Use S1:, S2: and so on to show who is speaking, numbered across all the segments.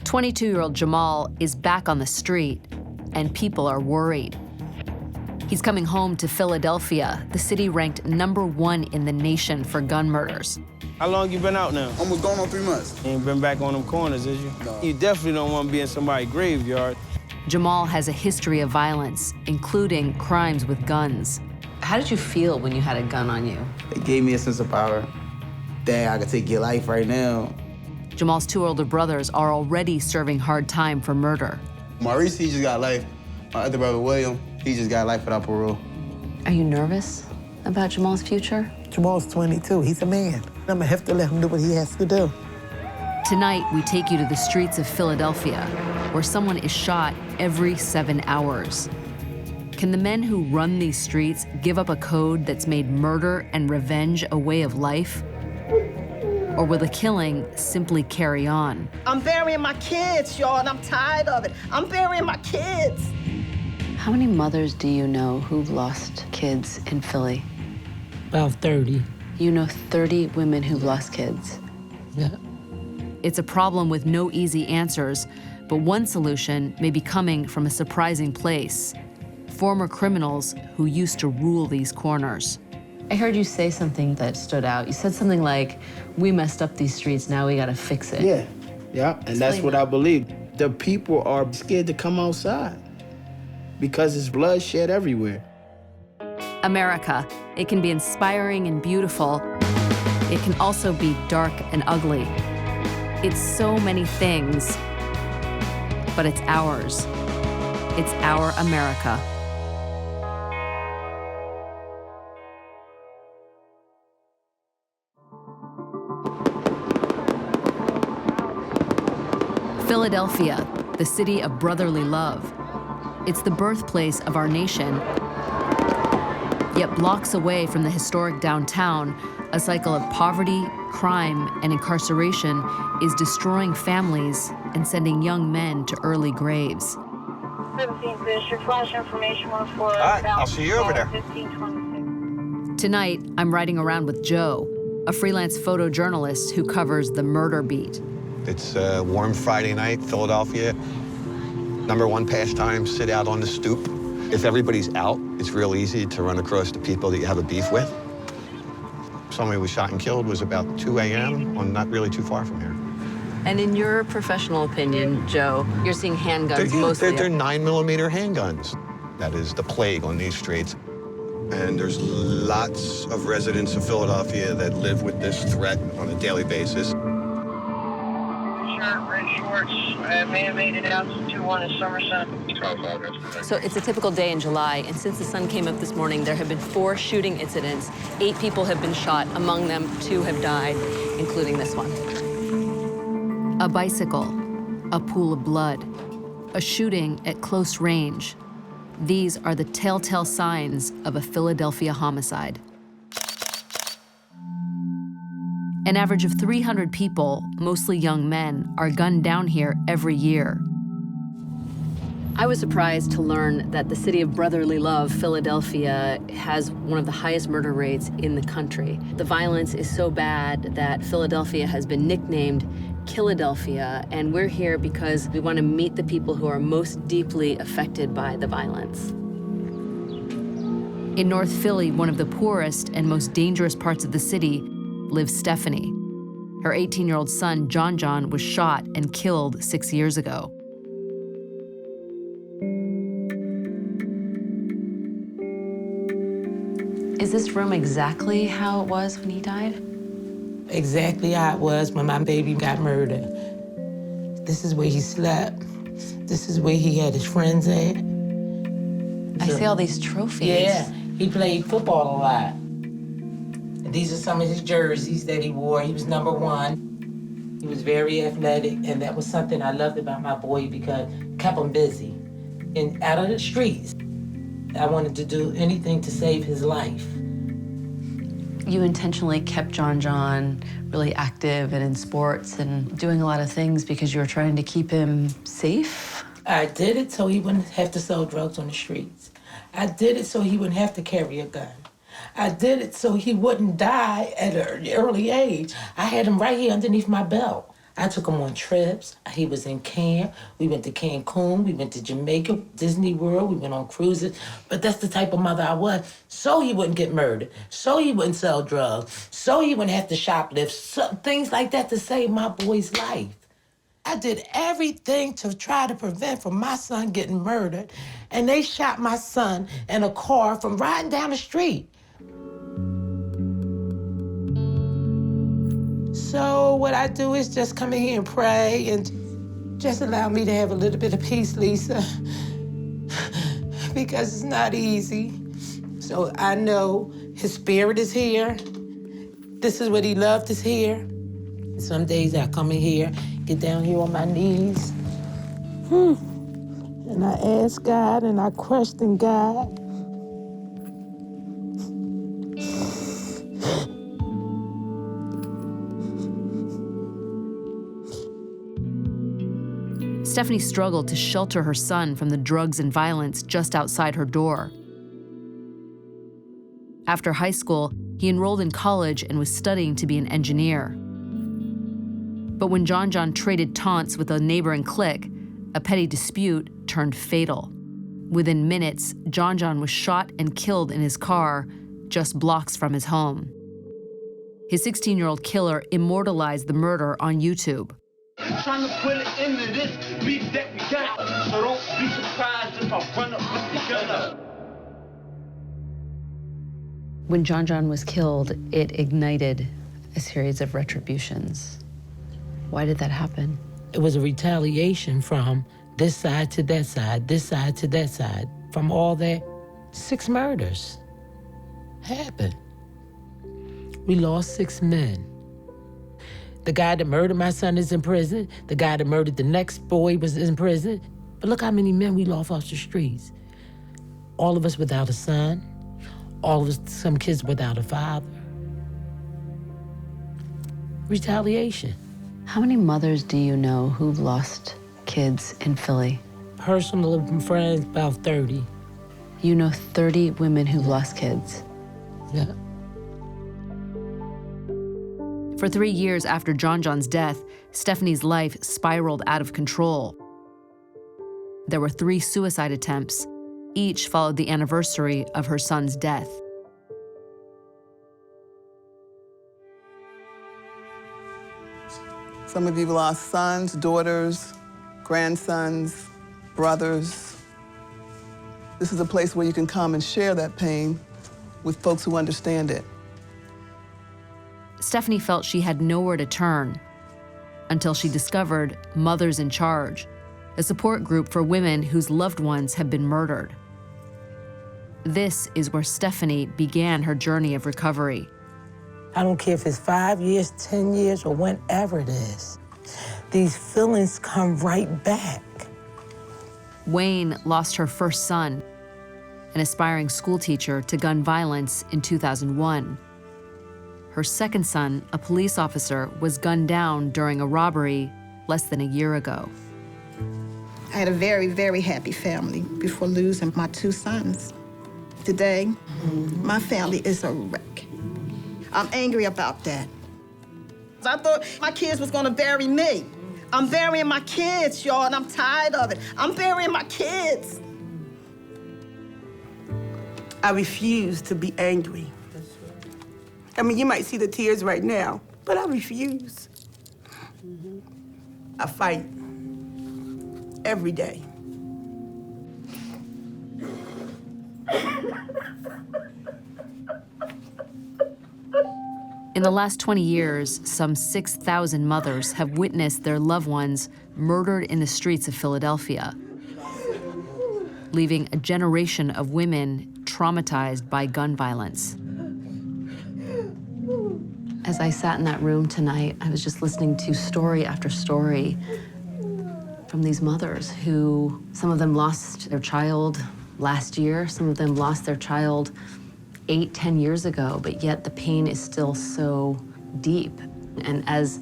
S1: 22-year-old Jamal is back on the street, and people are worried. He's coming home to Philadelphia, the city ranked #1 in the nation for gun murders.
S2: How long you been out now?
S3: Almost going on 3 months.
S2: You ain't been back on them corners, is you?
S3: No.
S2: You definitely don't want to be in somebody's graveyard.
S1: Jamal has a history of violence, including crimes with guns. How did you feel when you had a gun on you?
S3: It gave me a sense of power. Dang, I could take your life right now.
S1: Jamal's 2 older brothers are already serving hard time for murder.
S3: Maurice, he just got life. My other brother, William, he just got life without parole.
S1: Are you nervous about Jamal's future?
S4: Jamal's 22, he's a man. I'm gonna have to let him do what he has to do.
S1: Tonight, we take you to the streets of Philadelphia, where someone is shot every 7 hours. Can the men who run these streets give up a code that's made murder and revenge a way of life? Or will the killing simply carry on?
S5: I'm burying my kids, y'all, and I'm tired of it. I'm burying my kids.
S1: How many mothers do you know who've lost kids in Philly?
S4: About 30.
S1: You know 30 women who've lost kids.
S4: Yeah.
S1: It's a problem with no easy answers, but one solution may be coming from a surprising place: former criminals who used to rule these corners. I heard you say something that stood out. You said something like, we messed up these streets, now we gotta fix it.
S2: Yeah, and that's what I believe. The people are scared to come outside because there's bloodshed everywhere.
S1: America, it can be inspiring and beautiful. It can also be dark and ugly. It's so many things, but it's ours. It's our America. Philadelphia, the city of brotherly love. It's the birthplace of our nation. Yet blocks away from the historic downtown, a cycle of poverty, crime, and incarceration is destroying families and sending young men to early graves.
S6: 17th District, flash information 14.
S7: All right, I'll see you over there.
S6: 1526.
S1: Tonight, I'm riding around with Joe, a freelance photojournalist who covers the murder beat.
S7: It's a warm Friday night, Philadelphia. #1 pastime, sit out on the stoop. If everybody's out, it's real easy to run across the people that you have a beef with. Somebody who was shot and killed was about 2 a.m. not really too far from here.
S1: And in your professional opinion, Joe, you're seeing handguns mostly.
S7: They're 9mm handguns. That is the plague on these streets. And there's lots of residents of Philadelphia that live with this threat on a daily basis.
S6: Red shorts, may have made it out to 21 in Somerset.
S1: So it's a typical day in July, and since the sun came up this morning, there have been 4 shooting incidents. 8 people have been shot. Among them, 2 have died, including this one. A bicycle, a pool of blood, a shooting at close range. These are the telltale signs of a Philadelphia homicide. An average of 300 people, mostly young men, are gunned down here every year. I was surprised to learn that the city of brotherly love, Philadelphia, has one of the highest murder rates in the country. The violence is so bad that Philadelphia has been nicknamed Killadelphia, and we're here because we want to meet the people who are most deeply affected by the violence. In North Philly, one of the poorest and most dangerous parts of the city, lives Stephanie. Her 18-year-old son, John, was shot and killed 6 years ago. Is this room exactly how it was when he died?
S4: Exactly how it was when my baby got murdered. This is where he slept. This is where he had his friends at.
S1: I see all these trophies.
S4: Yeah, he played football a lot. And these are some of his jerseys that he wore. He was #1. He was very athletic, and that was something I loved about my boy because it kept him busy. And out of the streets, I wanted to do anything to save his life.
S1: You intentionally kept John really active and in sports and doing a lot of things because you were trying to keep him safe?
S4: I did it so he wouldn't have to sell drugs on the streets. I did it so he wouldn't have to carry a gun. I did it so he wouldn't die at an early age. I had him right here underneath my belt. I took him on trips. He was in camp. We went to Cancun. We went to Jamaica, Disney World. We went on cruises. But that's the type of mother I was. So he wouldn't get murdered. So he wouldn't sell drugs. So he wouldn't have to shoplift. So, things like that to save my boy's life. I did everything to try to prevent from my son getting murdered. And they shot my son in a car from riding down the street. So what I do is just come in here and pray and just allow me to have a little bit of peace, Lisa, because it's not easy. So I know his spirit is here. This is what he loved is here. Some days I come in here, get down here on my knees, and I ask God and I question God.
S1: Stephanie struggled to shelter her son from the drugs and violence just outside her door. After high school, he enrolled in college and was studying to be an engineer. But when John traded taunts with a neighboring clique, a petty dispute turned fatal. Within minutes, John was shot and killed in his car just blocks from his home. His 16-year-old killer immortalized the murder on YouTube.
S8: Trying to put it into this beef that we got, so don't be surprised if I run up with the gun up.
S1: When John was killed, it ignited a series of retributions. Why did that happen?
S4: It was a retaliation from this side to that side, this side to that side. From all that, 6 murders happened. We lost 6 men. The guy that murdered my son is in prison. The guy that murdered the next boy was in prison. But look how many men we lost off the streets. All of us without a son. All of us, some kids without a father. Retaliation.
S1: How many mothers do you know who've lost kids in Philly?
S4: Personal friends, about 30.
S1: You know 30 women who've lost kids?
S4: Yeah.
S1: For 3 years after John's death, Stephanie's life spiraled out of control. There were 3 suicide attempts. Each followed the anniversary of her son's death.
S9: Some of you lost sons, daughters, grandsons, brothers. This is a place where you can come and share that pain with folks who understand it.
S1: Stephanie felt she had nowhere to turn until she discovered Mothers in Charge, a support group for women whose loved ones have been murdered. This is where Stephanie began her journey of recovery.
S4: I don't care if it's 5 years, 10 years, or whenever it is. These feelings come right back.
S1: Wayne lost her first son, an aspiring school teacher, to gun violence in 2001. Her second son, a police officer, was gunned down during a robbery less than a year ago.
S5: I had a very, very happy family before losing my 2 sons. Today, my family is a wreck. I'm angry about that. I thought my kids was gonna bury me. I'm burying my kids, y'all, and I'm tired of it. I'm burying my kids.
S10: I refuse to be angry. I mean, you might see the tears right now, but I refuse. I fight every day.
S1: In the last 20 years, some 6,000 mothers have witnessed their loved ones murdered in the streets of Philadelphia, leaving a generation of women traumatized by gun violence. As I sat in that room tonight, I was just listening to story after story from these mothers who, some of them lost their child last year, some of them lost their child 8, 10 years ago, but yet the pain is still so deep. And as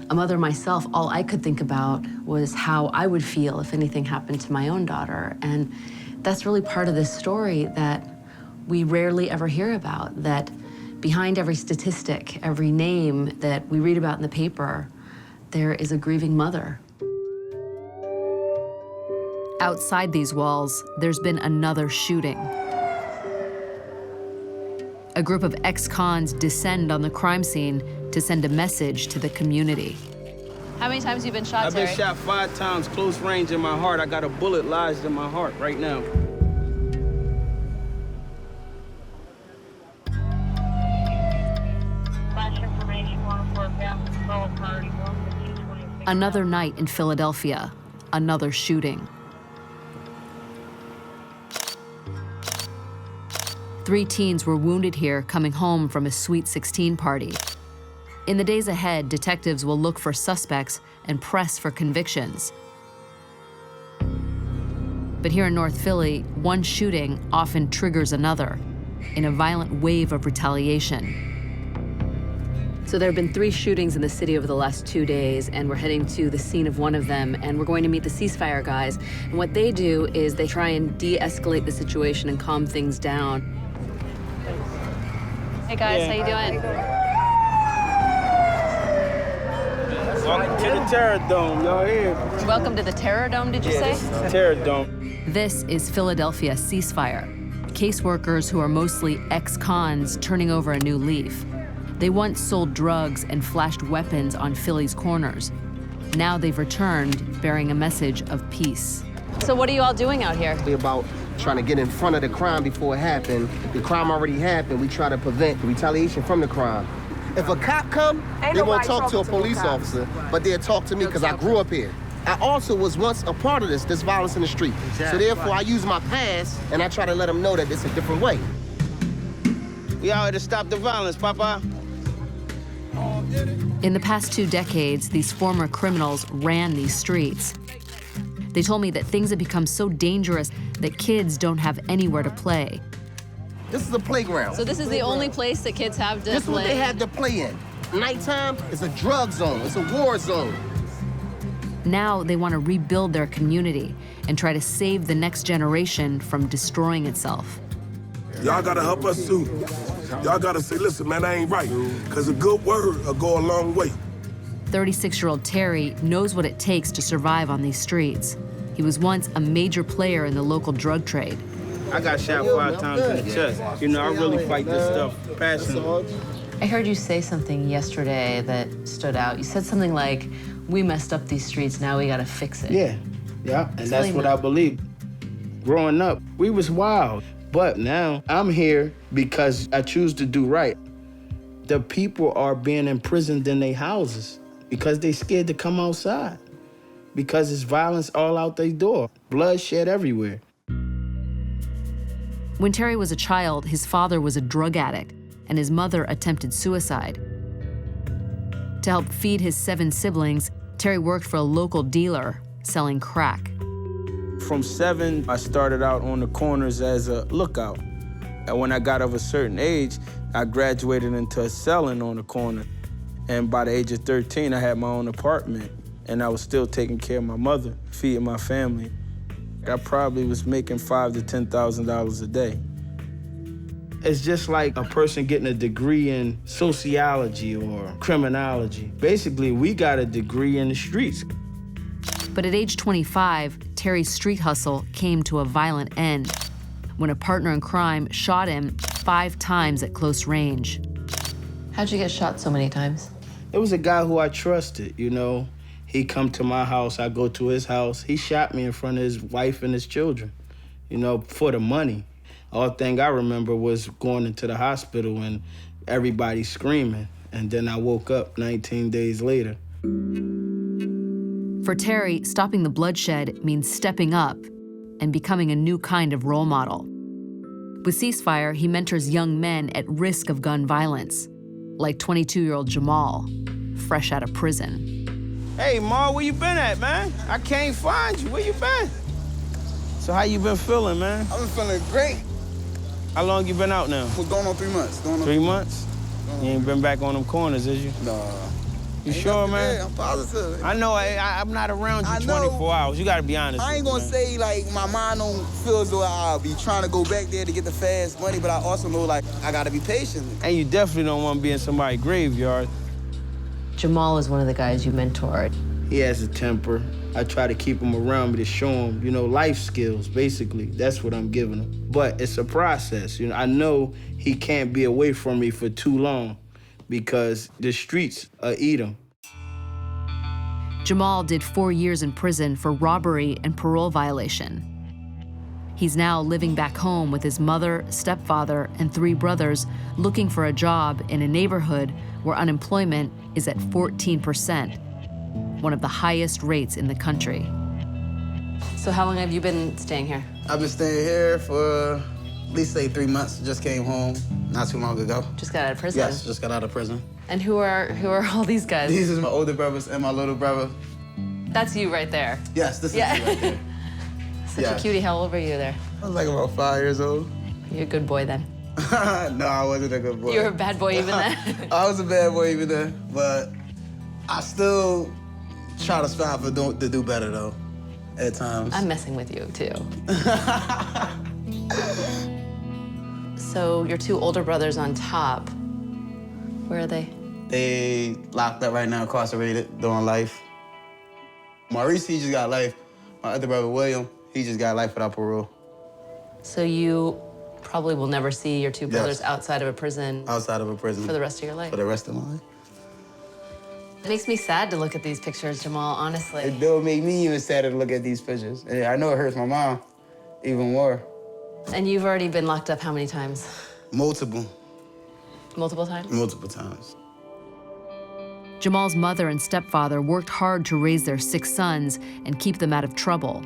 S1: a mother myself, all I could think about was how I would feel if anything happened to my own daughter. And that's really part of this story that we rarely ever hear about, that behind every statistic, every name that we read about in the paper, there is a grieving mother. Outside these walls, there's been another shooting. A group of ex-cons descend on the crime scene to send a message to the community. How many times have you been shot,
S2: I've been shot 5 times, close range in my heart. I got a bullet lodged in my heart right now.
S1: Another night in Philadelphia, another shooting. 3 teens were wounded here coming home from a Sweet 16 party. In the days ahead, detectives will look for suspects and press for convictions. But here in North Philly, one shooting often triggers another in a violent wave of retaliation. So there have been 3 shootings in the city over the last 2 days, and we're heading to the scene of one of them, and we're going to meet the Ceasefire guys. And what they do is they try and de-escalate the situation and calm things down. Hey guys, how you doing?
S2: Welcome to the Terror Dome, y'all here.
S1: Welcome to the Terror Dome, did you say?
S2: Terror Dome.
S1: This is Philadelphia Ceasefire. Caseworkers who are mostly ex-cons turning over a new leaf. They once sold drugs and flashed weapons on Philly's corners. Now they've returned bearing a message of peace. So what are you all doing out here?
S11: We're about trying to get in front of the crime before it happened. If the crime already happened, we try to prevent the retaliation from the crime. If a cop come, they won't talk to a police officer, but they'll talk to me because I grew up here. I also was once a part of this violence in the street. So therefore, I use my past, and I try to let them know that it's a different way.
S2: We out here to stop the violence, Papa.
S1: In the past 2 decades, these former criminals ran these streets. They told me that things have become so dangerous that kids don't have anywhere to play.
S11: This is a playground.
S1: So this is the only place that kids have to play?
S11: This is what they have to play in. Nighttime is a drug zone. It's a war zone.
S1: Now they want to rebuild their community and try to save the next generation from destroying itself.
S12: Y'all gotta help us too. Y'all gotta say, listen, man, that ain't right. Because a good word will go a long way.
S1: 36-year-old Terry knows what it takes to survive on these streets. He was once a major player in the local drug trade.
S2: I got shot 5 times in the chest. You know, I really fight this stuff passionately.
S1: I heard you say something yesterday that stood out. You said something like, we messed up these streets, now we gotta fix it.
S2: Yeah, and that's what I believe. Growing up, we was wild. But now I'm here because I choose to do right. The people are being imprisoned in their houses because they scared to come outside. Because it's violence all out their door, bloodshed everywhere.
S1: When Terry was a child, his father was a drug addict and his mother attempted suicide. To help feed his 7 siblings, Terry worked for a local dealer selling crack.
S2: From 7, I started out on the corners as a lookout. And when I got of a certain age, I graduated into selling on the corner. And by the age of 13, I had my own apartment. And I was still taking care of my mother, feeding my family. I probably was making $5,000 to $10,000 a day. It's just like a person getting a degree in sociology or criminology. Basically, we got a degree in the streets.
S1: But at age 25, Terry's street hustle came to a violent end when a partner in crime shot him 5 times at close range. How'd you get shot so many times?
S2: It was a guy who I trusted, you know. He come to my house, I go to his house. He shot me in front of his wife and his children, you know, for the money. All thing I remember was going into the hospital and everybody screaming. And then I woke up 19 days later.
S1: For Terry, stopping the bloodshed means stepping up and becoming a new kind of role model. With Ceasefire, he mentors young men at risk of gun violence, like 22-year-old Jamal, fresh out of prison.
S2: Hey, Ma, where you been at, man? I can't find you. Where you been? So how you been feeling, man?
S3: I've been feeling great.
S2: How long you been out now?
S3: We're going on 3 months.
S2: 3 months? You ain't been back on them corners, is you?
S3: Nah.
S2: You sure, man?
S3: Yeah, I'm positive.
S2: I know I'm not around you 24 hours. You gotta be honest.
S3: I ain't gonna say, like, my mind don't feel as though I'll be trying to go back there to get the fast money, but I also know, like, I gotta be patient.
S2: And you definitely don't want to be in somebody's graveyard.
S1: Jamal is one of the guys you mentored.
S2: He has a temper. I try to keep him around me to show him, life skills, basically. That's what I'm giving him. But it's a process. I know he can't be away from me for too long because the streets eat him.
S1: Jamal did 4 years in prison for robbery and parole violation. He's now living back home with his mother, stepfather, and 3 brothers, looking for a job in a neighborhood where unemployment is at 14%, one of the highest rates in the country. So how long have you been staying here?
S3: I've been staying here for at least 3 months. Just came home not too long ago.
S1: Just got out of prison?
S3: Yes, just got out of prison.
S1: And who are all these guys?
S3: These are my older brothers and my little brother.
S1: That's you right there.
S3: Yes, this is me right there.
S1: Such a cutie. How old were you there?
S3: I was like about 5 years old.
S1: You're a good boy then.
S3: No, I wasn't a good boy.
S1: You were a bad boy even then?
S3: I was a bad boy even then, but I still try to strive to do better though, at times.
S1: I'm messing with you too. So your 2 older brothers on top, where are they?
S3: They locked up right now, incarcerated, doing life. Maurice, he just got life. My other brother, William, he just got life without parole.
S1: So you probably will never see your 2 brothers outside of a prison.
S3: Outside of a prison.
S1: For the rest of your life.
S3: For the rest of my life.
S1: It makes me sad to look at these pictures, Jamal, honestly.
S3: It don't make me even sadder to look at these pictures. Yeah, I know it hurts my mom even more.
S1: And you've already been locked up how many times?
S3: Multiple.
S1: Multiple times?
S3: Multiple times.
S1: Jamal's mother and stepfather worked hard to raise their 6 sons and keep them out of trouble.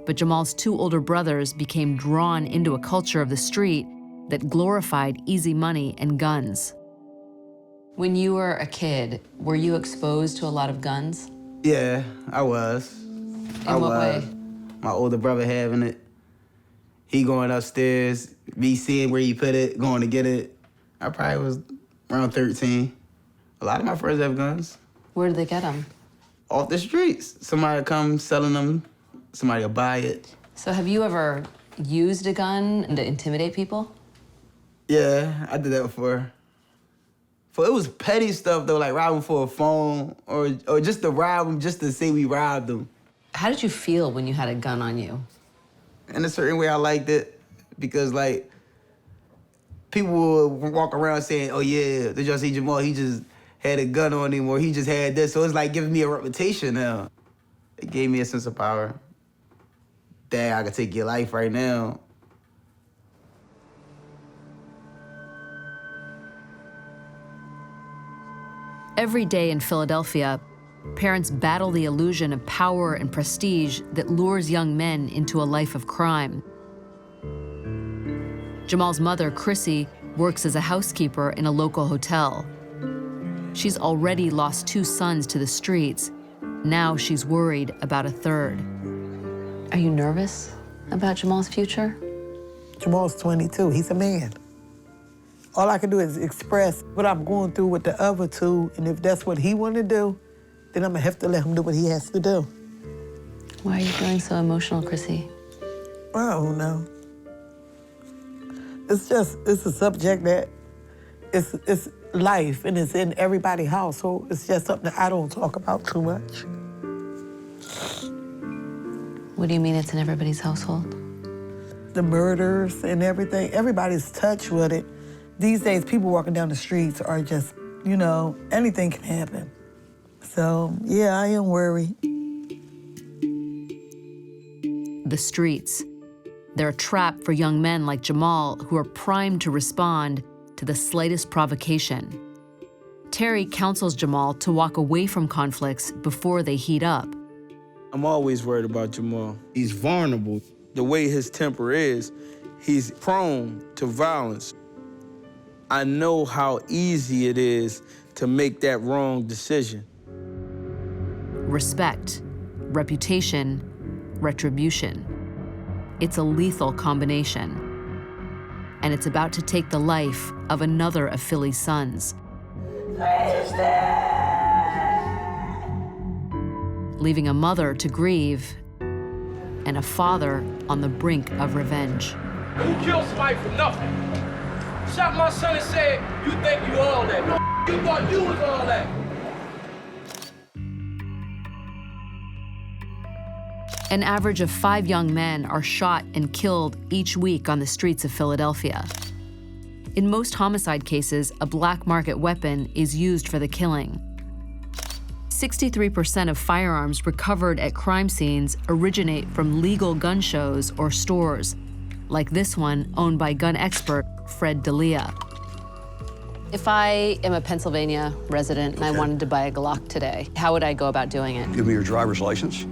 S1: But Jamal's 2 older brothers became drawn into a culture of the street that glorified easy money and guns. When you were a kid, were you exposed to a lot of guns?
S3: Yeah, I was.
S1: In what way?
S3: My older brother having it. He going upstairs, me seeing where he put it, going to get it. I probably was around 13. A lot of my friends have guns.
S1: Where did they get them?
S3: Off the streets. Somebody come selling them, somebody will buy it.
S1: So have you ever used a gun to intimidate people?
S3: Yeah, I did that before. It was petty stuff though, like robbing for a phone or just to rob them just to say we robbed them.
S1: How did you feel when you had a gun on you?
S3: In a certain way, I liked it because like people would walk around saying, "Oh yeah, did y'all see Jamal? He just had a gun on him, or he just had this." So it's like giving me a reputation now. It gave me a sense of power. Dad, I could take your life right now.
S1: Every day in Philadelphia, parents battle the illusion of power and prestige that lures young men into a life of crime. Jamal's mother, Chrissy, works as a housekeeper in a local hotel. She's already lost 2 sons to the streets. Now she's worried about a 3rd. Are you nervous about Jamal's future?
S10: Jamal's 22, he's a man. All I can do is express what I'm going through with the other 2, and if that's what he want to do, then I'm gonna have to let him do what he has to do.
S1: Why are you feeling so emotional, Chrissy?
S10: I don't know. It's a subject that it's life, and it's in everybody's household. It's just something that I don't talk about too much.
S1: What do you mean it's in everybody's household?
S10: The murders and everything, everybody's touched with it. These days, people walking down the streets are just, anything can happen. So, yeah, I am worried.
S1: The streets. They're a trap for young men like Jamal who are primed to respond to the slightest provocation. Terry counsels Jamal to walk away from conflicts before they heat up.
S2: I'm always worried about Jamal. He's vulnerable. The way his temper is, he's prone to violence. I know how easy it is to make that wrong decision.
S1: Respect, reputation, retribution. It's a lethal combination. And it's about to take the life of another of Philly's sons. Leaving a mother to grieve and a father on the brink of revenge.
S8: Who killed somebody for nothing? Shot my son and said, "You think you all that?" You thought you was all that.
S1: An average of 5 young men are shot and killed each week on the streets of Philadelphia. In most homicide cases, a black market weapon is used for the killing. 63% of firearms recovered at crime scenes originate from legal gun shows or stores, like this one owned by gun expert Fred D'Elia. If I am a Pennsylvania resident and I wanted to buy a Glock today, how would I go about doing it?
S13: Give me your driver's license.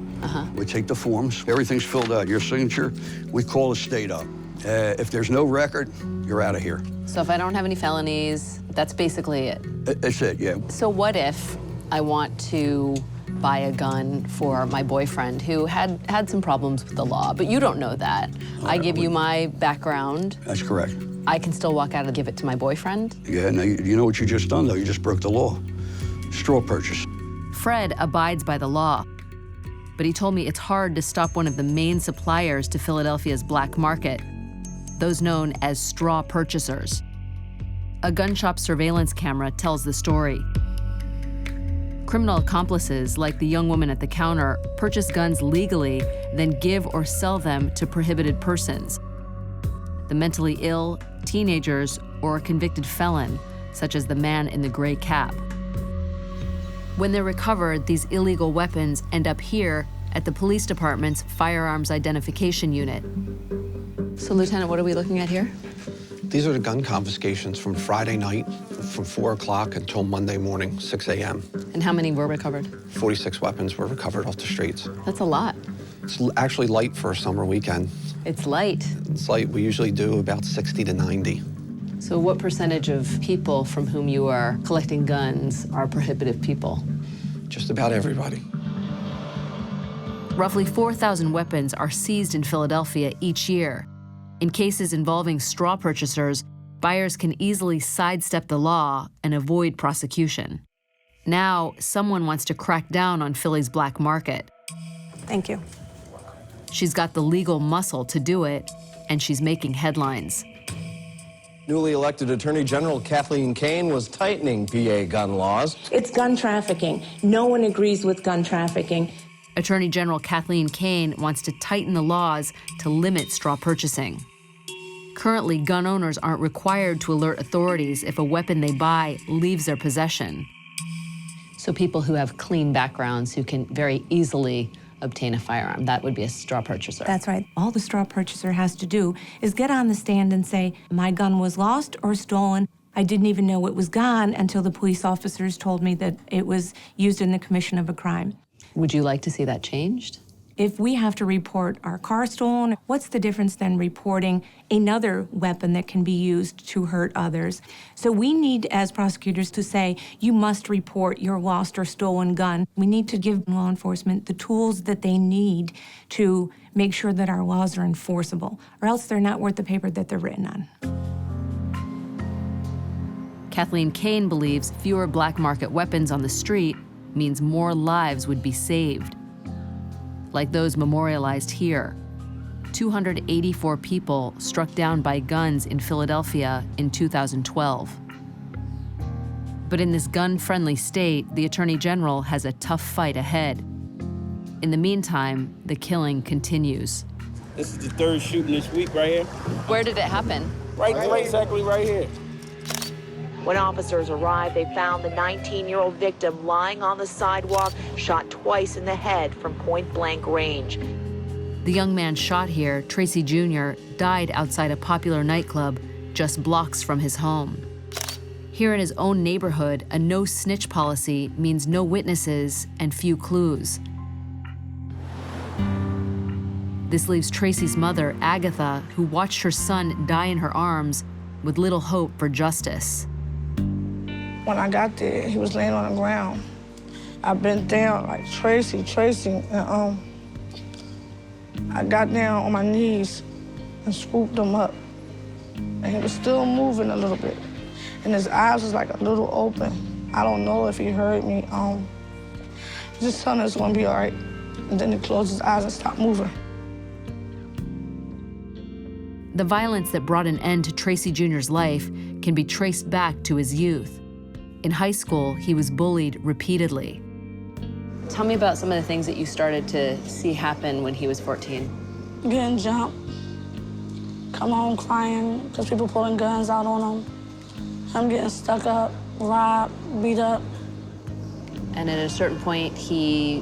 S13: We take the forms. Everything's filled out. Your signature, we call the state up. If there's no record, you're out of here.
S1: So if I don't have any felonies, that's basically it?
S13: That's it, yeah.
S1: So what if I want to buy a gun for my boyfriend who had some problems with the law, but you don't know that. I give you my background.
S13: That's correct.
S1: I can still walk out and give it to my boyfriend?
S13: Yeah, now you know what you just done, though? You just broke the law. Straw purchase.
S1: Fred abides by the law, but he told me it's hard to stop one of the main suppliers to Philadelphia's black market, those known as straw purchasers. A gun shop surveillance camera tells the story. Criminal accomplices, like the young woman at the counter, purchase guns legally, then give or sell them to prohibited persons. The mentally ill, teenagers, or a convicted felon, such as the man in the gray cap. When they're recovered, these illegal weapons end up here at the police department's firearms identification unit. So, Lieutenant, what are we looking at here?
S14: These are the gun confiscations from Friday night, from 4 o'clock until Monday morning, 6 a.m.
S1: And how many were recovered?
S14: 46 weapons were recovered off the streets.
S1: That's a lot.
S14: It's actually light for a summer weekend.
S1: It's light.
S14: It's light. We usually do about 60 to 90.
S1: So what percentage of people from whom you are collecting guns are prohibitive people?
S14: Just about everybody.
S1: Roughly 4,000 weapons are seized in Philadelphia each year. In cases involving straw purchasers, buyers can easily sidestep the law and avoid prosecution. Now, someone wants to crack down on Philly's black market.
S15: Thank you.
S1: She's got the legal muscle to do it, and she's making headlines.
S16: Newly elected Attorney General Kathleen Kane was tightening PA gun laws.
S15: It's gun trafficking. No one agrees with gun trafficking.
S1: Attorney General Kathleen Kane wants to tighten the laws to limit straw purchasing. Currently, gun owners aren't required to alert authorities if a weapon they buy leaves their possession. So people who have clean backgrounds who can very easily obtain a firearm, that would be a straw purchaser.
S15: That's right. All the straw purchaser has to do is get on the stand and say, my gun was lost or stolen. I didn't even know it was gone until the police officers told me that it was used in the commission of a crime.
S1: Would you like to see that changed?
S15: If we have to report our car stolen, what's the difference than reporting another weapon that can be used to hurt others? So we need, as prosecutors, to say, you must report your lost or stolen gun. We need to give law enforcement the tools that they need to make sure that our laws are enforceable, or else they're not worth the paper that they're written on.
S1: Kathleen Kane believes fewer black market weapons on the street means more lives would be saved. Like those memorialized here. 284 people struck down by guns in Philadelphia in 2012. But in this gun-friendly state, the Attorney General has a tough fight ahead. In the meantime, the killing continues.
S2: This is the third shooting this week right here.
S1: Where did it happen?
S2: Right exactly right here.
S17: When officers arrived, they found the 19-year-old victim lying on the sidewalk, shot twice in the head from point-blank range.
S1: The young man shot here, Tracy Jr., died outside a popular nightclub just blocks from his home. Here in his own neighborhood, a no-snitch policy means no witnesses and few clues. This leaves Tracy's mother, Agatha, who watched her son die in her arms with little hope for justice.
S18: When I got there, he was laying on the ground. I bent down like, Tracy, and I got down on my knees and swooped him up. And he was still moving a little bit. And his eyes was like a little open. I don't know if he heard me. Just telling us it's gonna be all right. And then he closed his eyes and stopped moving.
S1: The violence that brought an end to Tracy Jr.'s life can be traced back to his youth. In high school, he was bullied repeatedly. Tell me about some of the things that you started to see happen when he was 14.
S18: Getting jumped, come home crying because people pulling guns out on him. Him getting stuck up, robbed, beat up.
S1: And at a certain point, he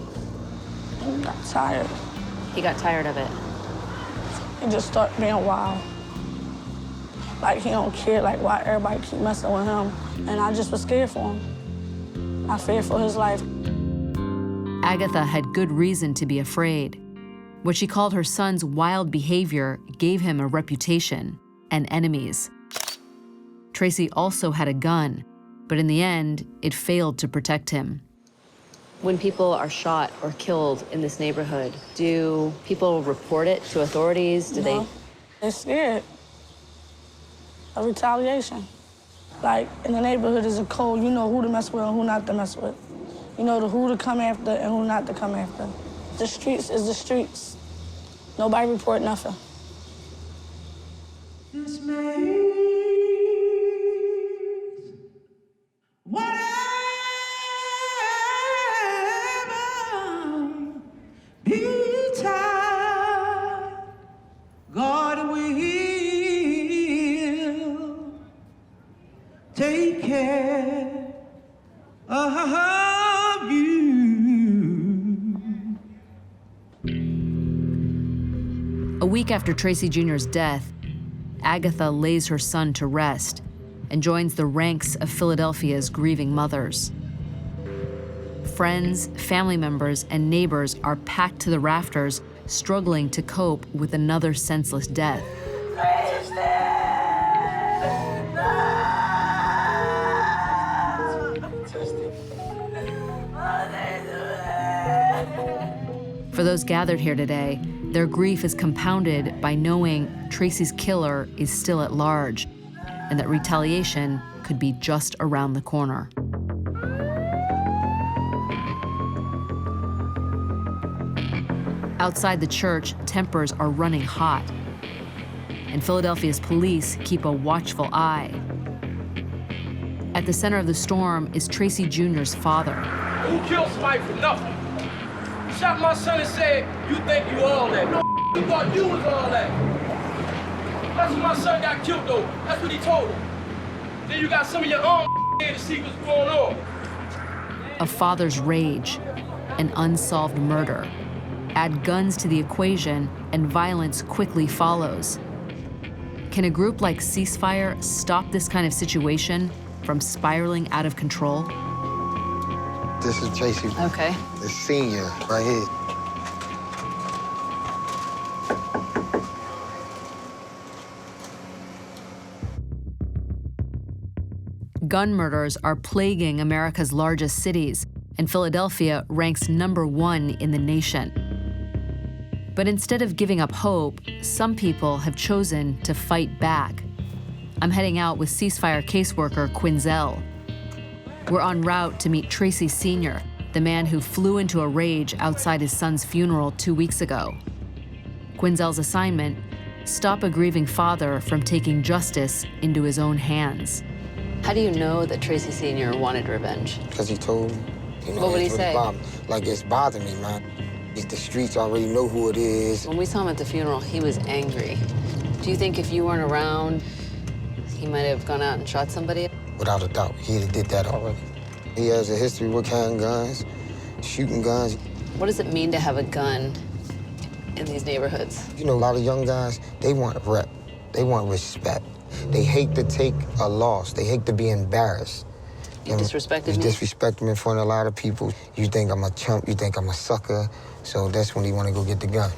S18: got tired.
S1: He got tired of it.
S18: He just started being wild. Like, he don't care, like, why everybody keep messing with him. And I just was scared for him. I feared for his life.
S1: Agatha had good reason to be afraid. What she called her son's wild behavior gave him a reputation and enemies. Tracy also had a gun, but in the end, it failed to protect him. When people are shot or killed in this neighborhood, do people report it to authorities? Do
S18: no, they're scared of retaliation. Like, in the neighborhood is a code. You know who to mess with and who not to mess with. You know who to come after and who not to come after. The streets is the streets. Nobody report nothing.
S8: This makes whatever betide, God will take care of you.
S1: A week after Tracy Jr.'s death, Agatha lays her son to rest and joins the ranks of Philadelphia's grieving mothers. Friends, family members, and neighbors are packed to the rafters, struggling to cope with another senseless death. For those gathered here today, their grief is compounded by knowing Tracy's killer is still at large and that retaliation could be just around the corner. Outside the church, tempers are running hot, and Philadelphia's police keep a watchful eye. At the center of the storm is Tracy Jr.'s father.
S19: Who killed somebody for nothing? Shot my son and said, you think you all that. No, you thought you was all that. That's when my son got killed, though. That's what he told him. Then you got some of your own here to see what's going on.
S1: A father's rage, an unsolved murder. Add guns to the equation, and violence quickly follows. Can a group like Ceasefire stop this kind of situation from spiraling out of control?
S20: This is Tracy.
S1: Okay.
S20: The senior, right here.
S1: Gun murders are plaguing America's largest cities, and Philadelphia ranks #1 in the nation. But instead of giving up hope, some people have chosen to fight back. I'm heading out with Ceasefire caseworker Quinzel. We're en route to meet Tracy Sr., the man who flew into a rage outside his son's funeral 2 weeks ago. Quinzel's assignment: stop a grieving father from taking justice into his own hands. How do you know that Tracy Sr. wanted revenge?
S20: Because he told me. You know,
S1: what would he say?
S20: Like, it's bothering me, man. The streets already know who it is.
S1: When we saw him at the funeral, he was angry. Do you think if you weren't around, he might have gone out and shot somebody?
S20: Without a doubt, he did that already. He has a history with carrying guns, shooting guns.
S1: What does it mean to have a gun in these neighborhoods?
S20: You know, a lot of young guys, they want rep. They want respect. They hate to take a loss. They hate to be embarrassed.
S1: You disrespected me?
S20: You disrespect me in front of a lot of people. You think I'm a chump, you think I'm a sucker. So that's when you want to go get the gun.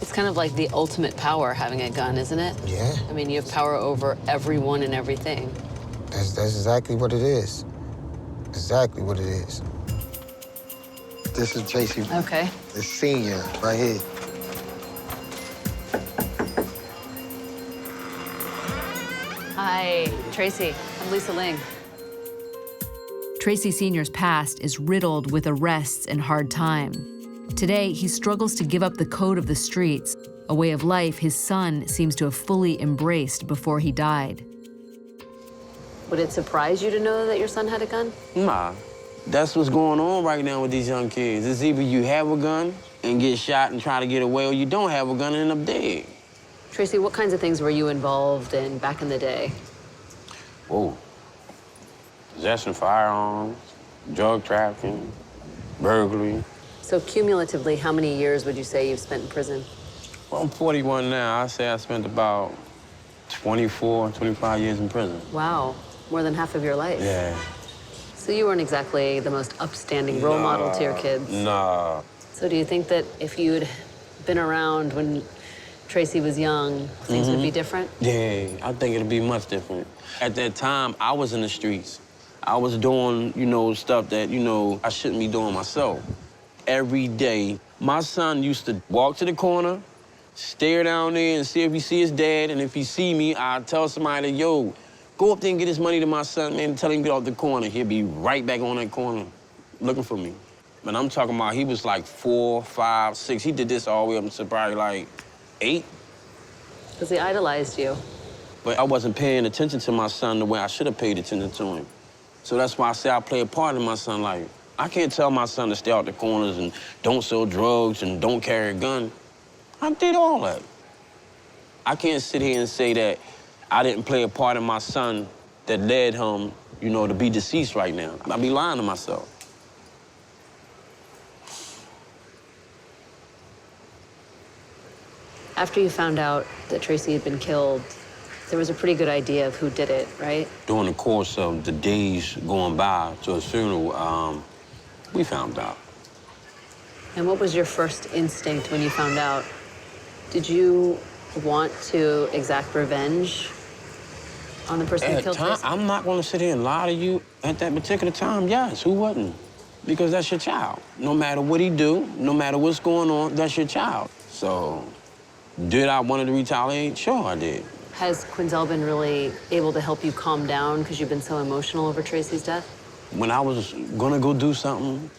S1: It's kind of like the ultimate power, having a gun, isn't it?
S20: Yeah.
S1: I mean, you have power over everyone and everything.
S20: That's exactly what it is. Exactly what it is. This is Tracy.
S1: Okay.
S20: The senior, right here.
S1: Hi, Tracy. I'm Lisa Ling. Tracy Sr.'s past is riddled with arrests and hard time. Today, he struggles to give up the code of the streets, a way of life his son seems to have fully embraced before he died. Would it surprise you to know that your son had a gun?
S21: Nah. That's what's going on right now with these young kids. It's either you have a gun and get shot and try to get away, or you don't have a gun and end up dead.
S1: Tracy, what kinds of things were you involved in back in the day?
S21: Whoa. Possession of firearms, drug trafficking, burglary.
S1: So cumulatively, how many years would you say you've spent in prison?
S21: Well, I'm 41 now. I say I spent about 24, 25 years in prison.
S1: Wow, more than half of your life.
S21: Yeah.
S1: So you weren't exactly the most upstanding role model to your kids.
S21: Nah.
S1: So do you think that if you'd been around when Tracy was young, things would be different?
S21: Yeah, I think it'd be much different. At that time, I was in the streets. I was doing, stuff that, I shouldn't be doing myself. Every day, my son used to walk to the corner, stare down there and see if he see his dad, and if he see me, I'd tell somebody, yo, go up there and get his money to my son, man, and tell him to get off the corner. He'll be right back on that corner looking for me. But I'm talking about he was like 4, 5, 6. He did this all the way up to probably like 8.
S1: Because he idolized you.
S21: But I wasn't paying attention to my son the way I should have paid attention to him. So that's why I say I play a part in my son's life. I can't tell my son to stay out the corners and don't sell drugs and don't carry a gun. I did all that. I can't sit here and say that I didn't play a part in my son that led him, to be deceased right now. I'd be lying to myself.
S1: After you found out that Tracy had been killed, there was a pretty good idea of who did it, right?
S21: During the course of the days going by to his funeral, we found out.
S1: And what was your first instinct when you found out? Did you want to exact revenge on the person who killed Tracy?
S21: I'm not going to sit here and lie to you. At that particular time, yes, who wouldn't? Because that's your child. No matter what he do, no matter what's going on, that's your child. So, did I want to retaliate? Sure, I did.
S1: Has Quinzel been really able to help you calm down because you've been so emotional over Tracy's death?
S21: When I was going to go do something,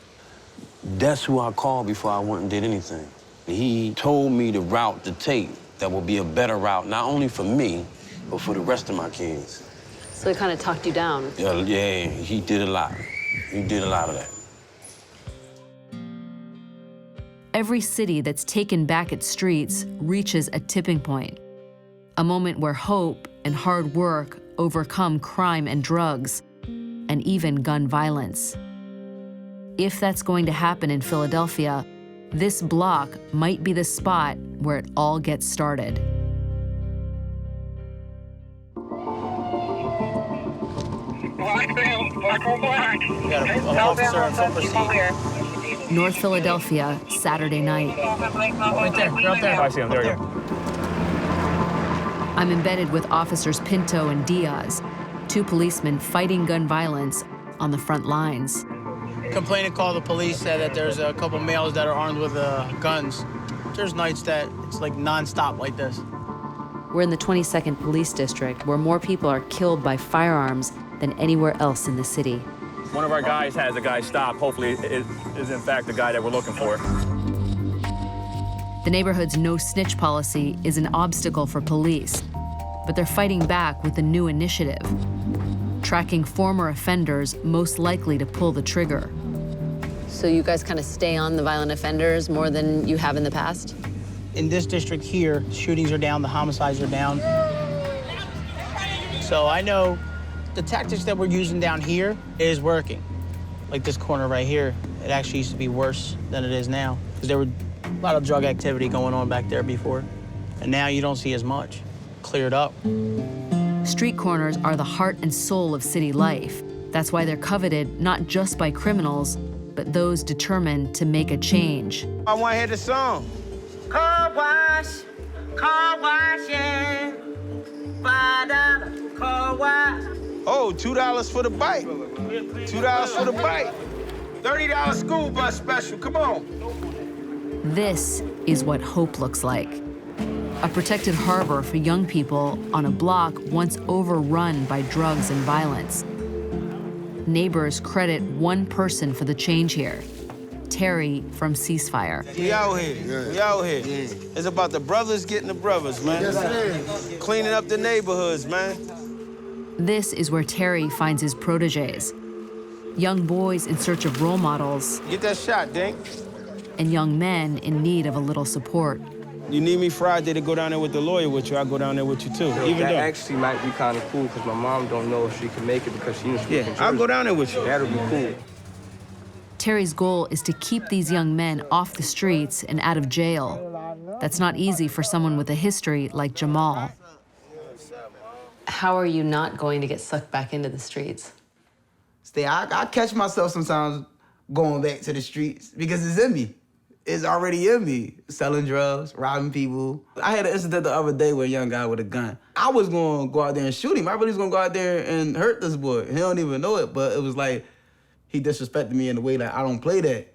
S21: that's who I called before I went and did anything. He told me the route to take that would be a better route, not only for me, but for the rest of my kids.
S1: So he kind of talked you down?
S21: Yeah, he did a lot. He did a lot of that.
S1: Every city that's taken back its streets reaches a tipping point, a moment where hope and hard work overcome crime and drugs, and even gun violence. If that's going to happen in Philadelphia, this block might be the spot where it all gets started. North Philadelphia, Saturday night.
S22: Right there, you're up there. I see him, there you go.
S1: I'm embedded with officers Pinto and Diaz, 2 policemen fighting gun violence on the front lines.
S23: Complainant called the police, said that there's a couple males that are armed with guns. There's nights that it's like nonstop like this.
S1: We're in the 22nd Police District, where more people are killed by firearms than anywhere else in the city.
S22: One of our guys has a guy stopped. Hopefully it is in fact the guy that we're looking for.
S1: The neighborhood's no snitch policy is an obstacle for police, but they're fighting back with a new initiative, tracking former offenders most likely to pull the trigger. So you guys kind of stay on the violent offenders more than you have in the past?
S23: In this district here, shootings are down, the homicides are down. So I know the tactics that we're using down here is working. Like this corner right here, it actually used to be worse than it is now. Because there were a lot of drug activity going on back there before. And now you don't see as much. Cleared up.
S1: Street corners are the heart and soul of city life. That's why they're coveted not just by criminals, but those determined to make a change.
S2: I want to hear the song.
S24: Car washing, $5 car wash.
S2: Oh, $2 for the bike. $2 for the bike. $30 school bus special, come on.
S1: This is what hope looks like. A protected harbor for young people on a block once overrun by drugs and violence. Neighbors credit one person for the change here, Terry from Ceasefire.
S2: We out here, we out here. It's about the brothers getting the brothers, man. Yes, it is. Cleaning up the neighborhoods, man.
S1: This is where Terry finds his proteges, young boys in search of role models.
S2: Get that shot, Dink.
S1: And young men in need of a little support.
S2: You need me Friday to go down there with the lawyer with you, I'll go down there with you too.
S4: That actually might be kind of cool because my mom don't know if she can make it because she was
S2: Yeah, I'll go down there with you.
S4: That'll be cool.
S1: Terry's goal is to keep these young men off the streets and out of jail. That's not easy for someone with a history like Jamal.
S6: How are you not going to get sucked back into the streets?
S3: I catch myself sometimes going back to the streets because it's in me. It's already in me. Selling drugs, robbing people. I had an incident the other day with a young guy with a gun. I was going to go out there and shoot him. I really was going to go out there and hurt this boy. He don't even know it, but it was like, he disrespected me in a way that I don't play that.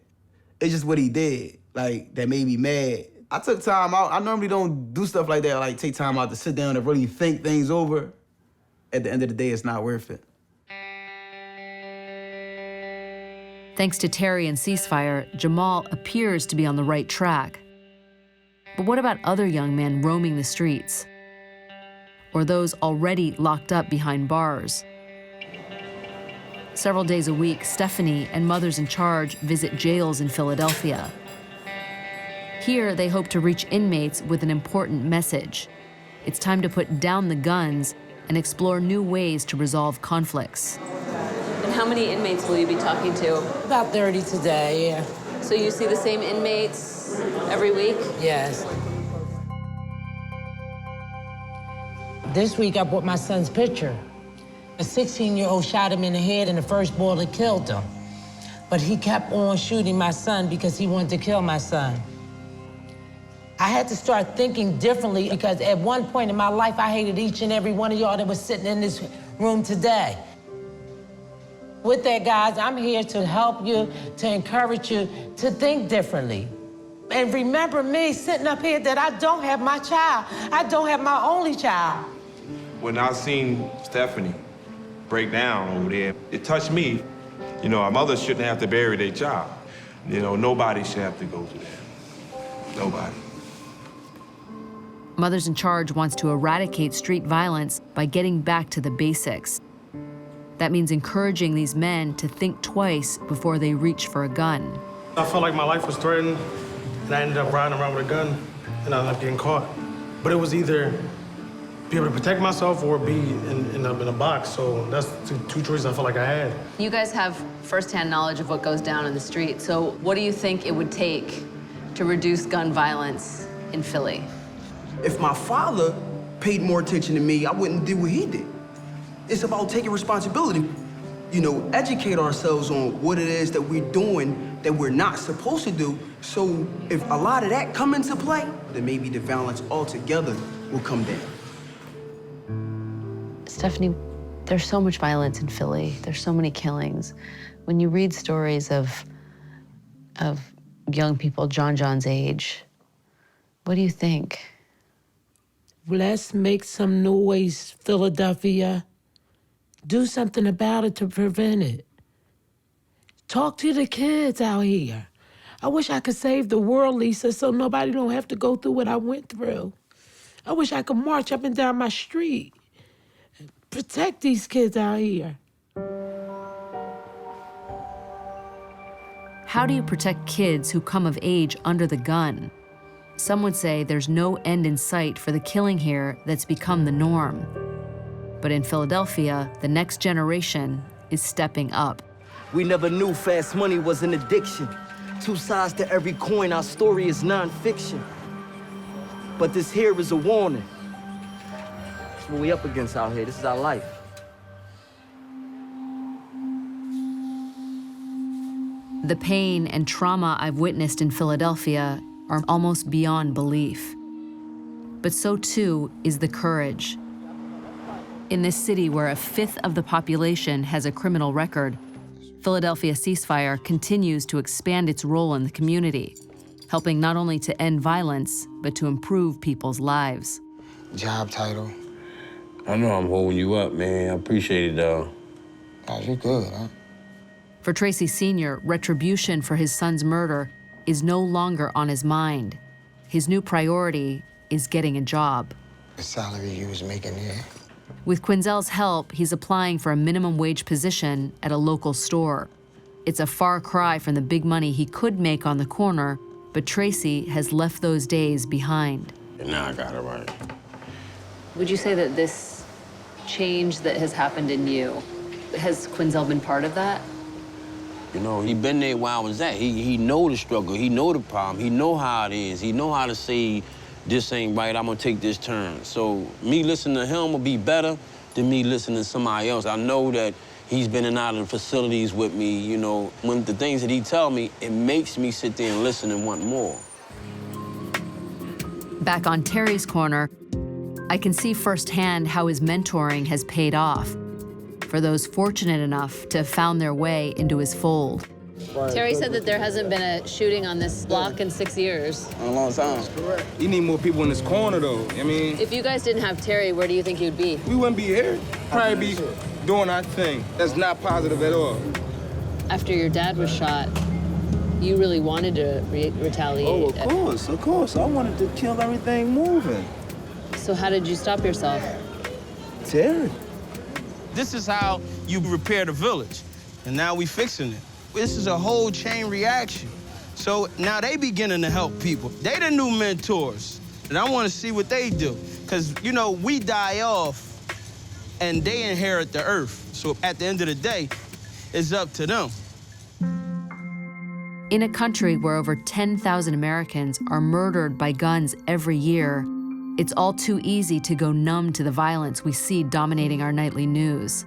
S3: It's just what he did, like, that made me mad. I took time out. I normally don't do stuff like that, like take time out to sit down and really think things over. At the end of the day, it's not worth it.
S1: Thanks to Terry and Ceasefire, Jamal appears to be on the right track. But what about other young men roaming the streets? Or those already locked up behind bars? Several days a week, Stephanie and Mothers in Charge visit jails in Philadelphia. Here, they hope to reach inmates with an important message. It's time to put down the guns and explore new ways to resolve conflicts.
S6: And how many inmates will you be talking to?
S7: About 30 today, yeah.
S6: So you see the same inmates every week?
S7: Yes. This week I brought my son's picture. A 16-year-old shot him in the head and the first bullet killed him. But he kept on shooting my son because he wanted to kill my son. I had to start thinking differently because at one point in my life, I hated each and every one of y'all that was sitting in this room today. With that, guys, I'm here to help you, to encourage you to think differently. And remember me sitting up here that I don't have my child. I don't have my only child.
S9: When I seen Stephanie break down over there, it touched me. You know, our mothers shouldn't have to bury their child. You know, nobody should have to go through that. Nobody.
S1: Mothers in Charge wants to eradicate street violence by getting back to the basics. That means encouraging these men to think twice before they reach for a gun.
S25: I felt like my life was threatened, and I ended up riding around with a gun, and I ended up getting caught. But it was either be able to protect myself or be in a box, so that's two choices I felt like I had.
S6: You guys have firsthand knowledge of what goes down in the street, so what do you think it would take to reduce gun violence in Philly?
S26: If my father paid more attention to me, I wouldn't do what he did. It's about taking responsibility. You know, educate ourselves on what it is that we're doing that we're not supposed to do. So if a lot of that come into play, then maybe the violence altogether will come down.
S6: Stephanie, there's so much violence in Philly. There's so many killings. When you read stories of young people John's age, what do you think?
S7: Let's make some noise, Philadelphia. Do something about it to prevent it. Talk to the kids out here. I wish I could save the world, Lisa, so nobody don't have to go through what I went through. I wish I could march up and down my street. Protect these kids out here.
S1: How do you protect kids who come of age under the gun? Some would say there's no end in sight for the killing here that's become the norm. But in Philadelphia, the next generation is stepping up.
S27: We never knew fast money was an addiction. Two sides to every coin, our story is nonfiction. But this here is a warning. That's what we up against out here. This is our life.
S1: The pain and trauma I've witnessed in Philadelphia are almost beyond belief. But so too is the courage. In this city where a fifth of the population has a criminal record, Philadelphia Ceasefire continues to expand its role in the community, helping not only to end violence, but to improve people's lives.
S20: Job title.
S21: I know I'm holding you up, man. I appreciate it, though.
S20: Oh, you're good, huh?
S1: For Tracy Sr., retribution for his son's murder is no longer on his mind. His new priority is getting a job.
S20: The salary you was making there.
S1: With Quinzel's help, he's applying for a minimum wage position at a local store. It's a far cry from the big money he could make on the corner, but Tracy has left those days behind.
S21: And now I got it right.
S6: Would you say that this change that has happened in you, has Quinzel been part of that?
S21: You know, he been there where I was at. He know the struggle, he know the problem, he know how it is, he know how to say, this ain't right, I'm gonna take this turn. So me listening to him will be better than me listening to somebody else. I know that he's been in and out of the facilities with me, you know. When the things that he tell me, it makes me sit there and listen and want more.
S1: Back on Terry's corner, I can see firsthand how his mentoring has paid off for those fortunate enough to have found their way into his fold.
S6: Terry said that there hasn't been a shooting on this block in 6 years.
S2: In a long time. Correct. You need more people in this corner, though. I mean,
S6: If you guys didn't have Terry, where do you think you'd be?
S2: we wouldn't be here. Probably be doing our thing. That's not positive at all.
S6: After your dad was shot, you really wanted to retaliate.
S5: Oh, of course. I wanted to kill everything moving.
S6: So how did you stop yourself?
S5: Terry.
S2: This is how you repair the village, and now we fixing it. This is a whole chain reaction. So now they beginning to help people. They the new mentors, and I want to see what they do. Because, you know, we die off, and they inherit the earth. So at the end of the day, it's up to them.
S1: In a country where over 10,000 Americans are murdered by guns every year, it's all too easy to go numb to the violence we see dominating our nightly news.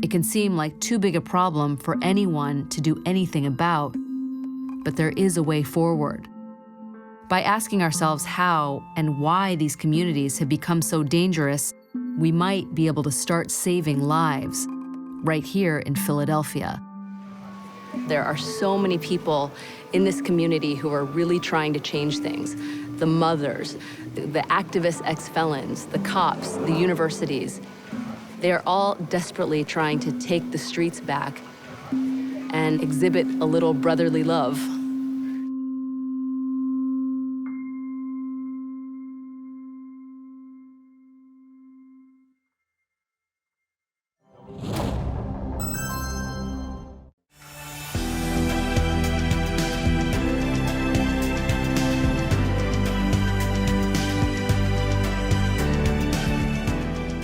S1: It can seem like too big a problem for anyone to do anything about, but there is a way forward. By asking ourselves how and why these communities have become so dangerous, we might be able to start saving lives right here in Philadelphia.
S6: There are so many people in this community who are really trying to change things. The mothers, the activist ex-felons, the cops, the universities. They are all desperately trying to take the streets back and exhibit a little brotherly love.